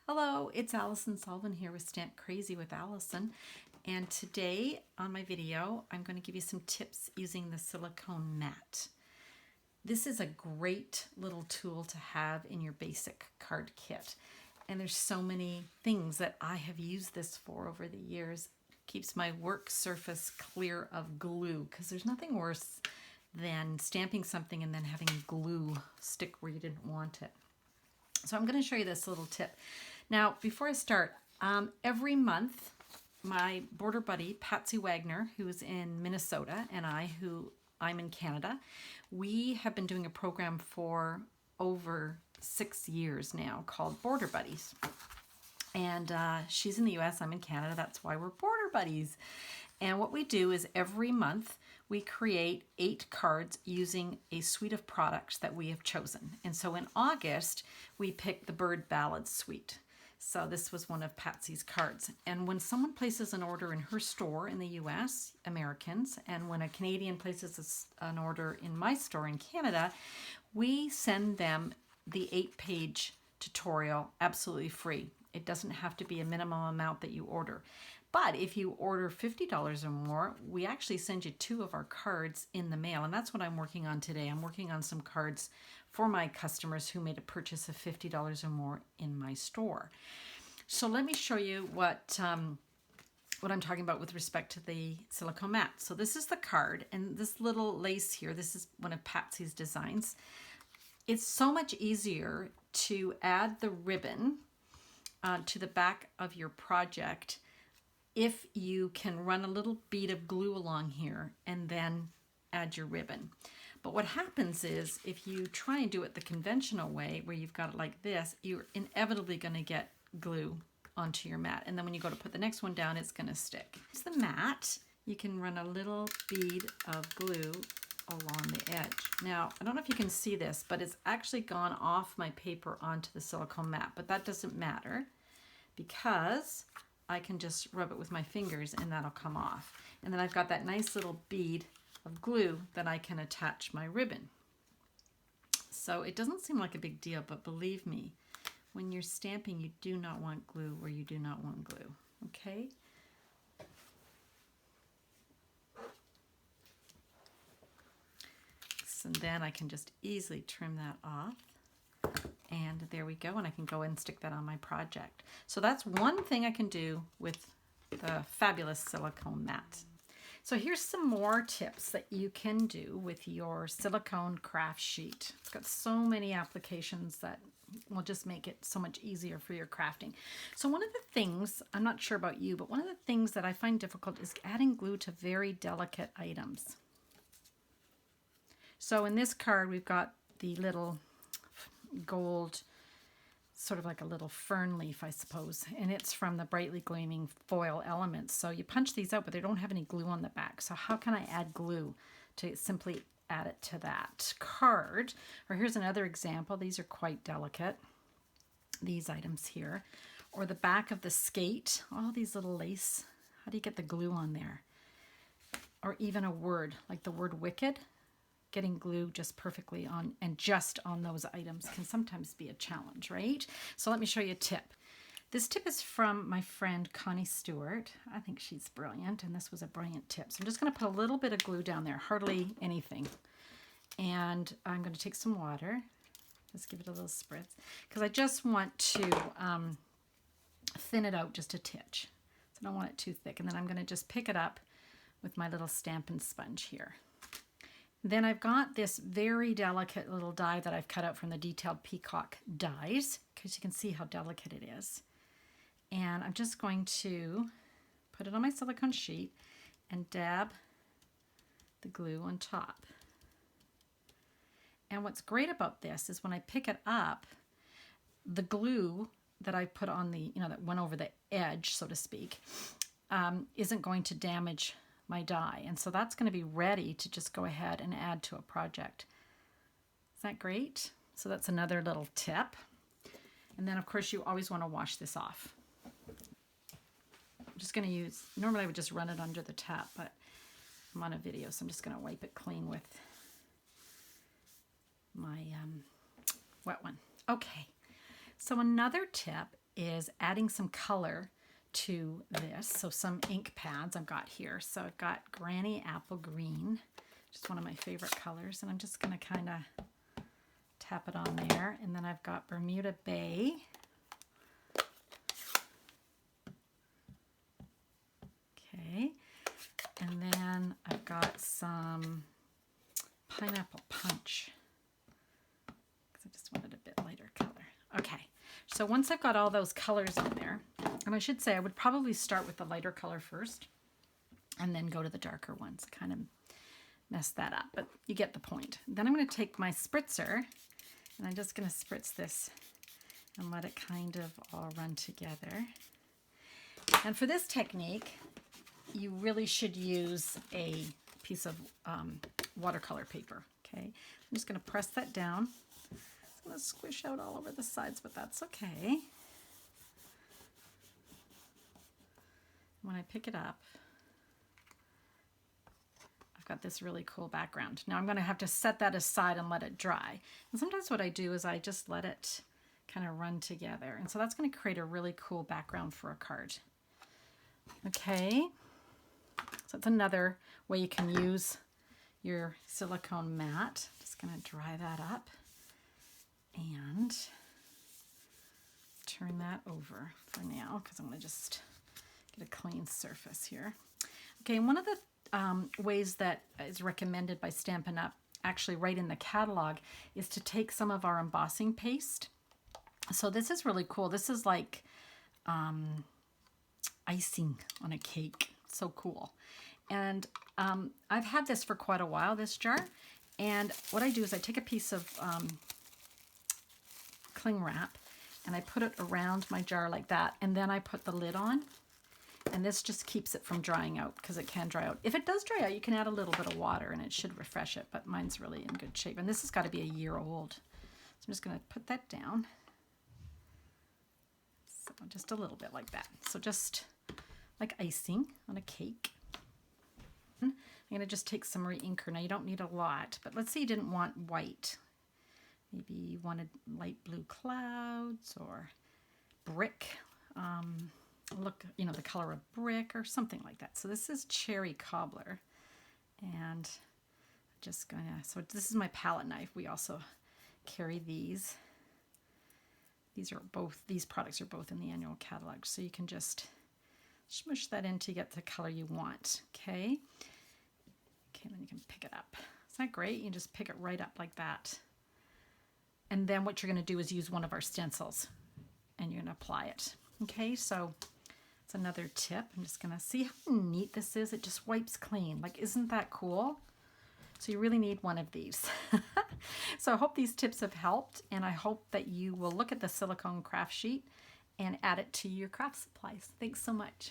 Hello, it's Allison Sullivan here with Stamp Crazy with Allison, and today on my video I'm going to give you some tips using the silicone mat. This is a great little tool to have in your basic card kit, and there's so many things that I have used this for over the years. It keeps my work surface clear of glue, because there's nothing worse than stamping something and then having glue stick where you didn't want it. So I'm going to show you this little tip. Now, before I start, every month, my border buddy, Patsy Wagner, who's in Minnesota, and I'm in Canada, we have been doing a program for over 6 years now called Border Buddies. And she's in the US, I'm in Canada, that's why we're border buddies. And what we do is every month, we create 8 cards using a suite of products that we have chosen. And so in August, we picked the Bird Ballad Suite. So this was one of Patsy's cards. And when someone places an order in her store in the US, Americans, and when a Canadian places an order in my store in Canada, we send them the 8-page tutorial absolutely free. It doesn't have to be a minimum amount that you order. But if you order $50 or more, we actually send you 2 of our cards in the mail. And that's what I'm working on today. I'm working on some cards for my customers who made a purchase of $50 or more in my store. So let me show you what I'm talking about with respect to the silicone mat. So this is the card, and this little lace here, this is one of Patsy's designs. It's so much easier to add the ribbon to the back of your project if you can run a little bead of glue along here and then add your ribbon. But what happens is if you try and do it the conventional way, where you've got it like this, you're inevitably going to get glue onto your mat. And then when you go to put the next one down, it's going to stick. It's the mat. You can run a little bead of glue along the edge. Now, I don't know if you can see this, but it's actually gone off my paper onto the silicone mat. But that doesn't matter, because I can just rub it with my fingers and that'll come off. And then I've got that nice little bead of glue that I can attach my ribbon. So it doesn't seem like a big deal, but believe me, when you're stamping, you do not want glue where you do not want glue, okay? So then I can just easily trim that off. And there we go, and I can go and stick that on my project. So that's one thing I can do with the fabulous silicone mat. So here's some more tips that you can do with your silicone craft sheet. It's got so many applications that will just make it so much easier for your crafting. So one of the things, I'm not sure about you, but one of the things that I find difficult is adding glue to very delicate items. So in this card, we've got the little gold, sort of like a little fern leaf, I suppose, and it's from the brightly gleaming foil elements. So you punch these out, but they don't have any glue on the back. So how can I add glue to simply add it to that card? Or here's another example. These are quite delicate, these items here. Or the back of the skate, all these little lace. How do you get the glue on there? Or even a word, like the word wicked. Getting glue just perfectly on and just on those items can sometimes be a challenge, right? So let me show you a tip. This tip is from my friend Connie Stewart. I think she's brilliant, and this was a brilliant tip. So I'm just going to put a little bit of glue down there, hardly anything. And I'm going to take some water. Just give it a little spritz, because I just want to thin it out just a titch. So I don't want it too thick. And then I'm going to just pick it up with my little Stampin' Sponge here. Then I've got this very delicate little die that I've cut out from the Detailed Peacock dies, because you can see how delicate it is. And I'm just going to put it on my silicone sheet and dab the glue on top. And what's great about this is when I pick it up, the glue that I put on the, that went over the edge, so to speak, isn't going to damage my die, and so that's going to be ready to just go ahead and add to a project. Is that great? So that's another little tip. And then of course you always want to wash this off. I'm just going to use, normally I would just run it under the tap, but I'm on a video, so I'm just going to wipe it clean with my wet one. Okay, so another tip is adding some color to this. So some ink pads I've got here. So I've got Granny Apple Green, just one of my favorite colors, and I'm just going to kind of tap it on there. And then I've got Bermuda Bay. Okay. And then I've got some Pineapple Punch, because I just wanted a bit lighter color. Okay, so once I've got all those colors in there, and I should say I would probably start with the lighter color first and then go to the darker ones, kind of mess that up, but you get the point. Then I'm going to take my spritzer and I'm just going to spritz this and let it kind of all run together. And for this technique, you really should use a piece of watercolor paper, okay? I'm just going to press that down. It's going to squish out all over the sides, but that's okay. When I pick it up, I've got this really cool background. Now I'm going to have to set that aside and let it dry. And sometimes what I do is I just let it kind of run together. And so that's going to create a really cool background for a card. Okay, so that's another way you can use your silicone mat. Just going to dry that up and turn that over for now, because I'm going to just get a clean surface here. Okay, and one of the ways that is recommended by Stampin' Up, actually right in the catalog, is to take some of our embossing paste. So this is really cool. This is like icing on a cake. So cool. And I've had this for quite a while, this jar. And what I do is I take a piece of cling wrap and I put it around my jar like that. And then I put the lid on. And this just keeps it from drying out, because it can dry out. If it does dry out, you can add a little bit of water and it should refresh it. But mine's really in good shape. And this has got to be a year old. So I'm just going to put that down. So just a little bit like that. So just like icing on a cake. I'm going to just take some re-inker. Now you don't need a lot, but let's say you didn't want white. Maybe you wanted light blue clouds or brick. Look, you know, the color of brick or something like that. So this is Cherry Cobbler. And I'm just going to, so this is my palette knife. We also carry these. These products are both in the annual catalog. So you can just smush that in to get the color you want. Okay. Okay, then you can pick it up. Isn't that great? You can just pick it right up like that. And then what you're going to do is use one of our stencils and you're going to apply it. Okay, so it's another tip. I'm just going to see how neat this is. It just wipes clean. Like, isn't that cool? So you really need one of these. So I hope these tips have helped, and I hope that you will look at the Silicone Craft Sheet and add it to your craft supplies. Thanks so much.